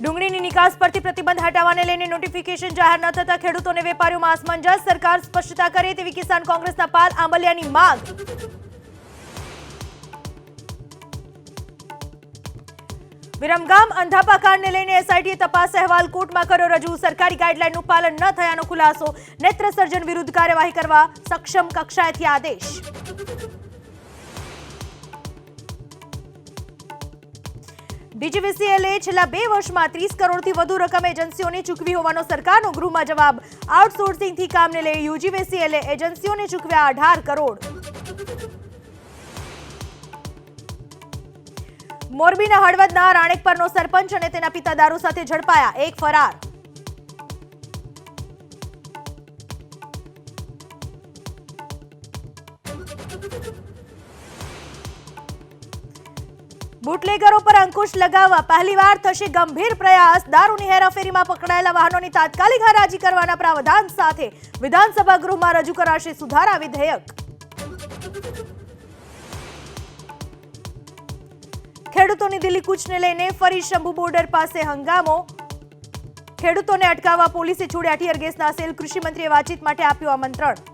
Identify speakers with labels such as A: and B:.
A: ડુંગળીની નિકાસ પરથી પ્રતિબંધ હટાવવાને લઈને નોટિફિકેશન જાહેર ન થતા ખેડૂતોને વેપારીઓમાં અસમંજસ। સરકાર સ્પષ્ટતા કરે તેવી કિસાન કોંગ્રેસના પાલ આંબલિયાની માંગ। વિરમગામ અંધાપા કાંડને લઈને એસઆઈટીએ તપાસ અહેવાલ કોર્ટમાં કર્યો રજૂ। સરકારી ગાઈડલાઈનનું પાલન ન થયાનો ખુલાસો। નેત્ર સર્જન વિરુદ્ધ કાર્યવાહી કરવા સક્ષમ કક્ષાએથી આદેશ। ડીજીવીસીએલે છેલ્લા 2 વર્ષમાં 30 કરોડથી વધુ રકમ એજન્સીઓને ચૂકવી હોવાનો સરકારનો ગૃહમાં જવાબ। આઉટસોર્સિંગથી કામને લઈ યુજીવીસીએલે એજન્સીઓને ચૂકવ્યા 18 કરોડ। મોરબીના હળવદના રાણેકપરનો સરપંચ અને તેના પિતા દારૂ સાથે ઝડપાયા, 1 ફરાર। બુટલેગરો પર અંકુશ લગાવવા પહેલીવાર થશે ગંભીર પ્રયાસ। દારૂની હેરાફેરીમાં પકડાયેલા વાહનોની તાત્કાલિક હરાજી કરવાના પ્રાવધાન સાથે વિધાનસભા ગૃહમાં રજૂ કરાશે સુધારા વિધેયક। ખેડૂતોની દિલ્હી કૂચને લઈને ફરી શંભુ બોર્ડર પાસે હંગામો। ખેડૂતોને અટકાવવા પોલીસે છોડ્યા ટીયર ગેસના સેલ। કૃષિ મંત્રીએ વાતચીત માટે આપ્યું આમંત્રણ।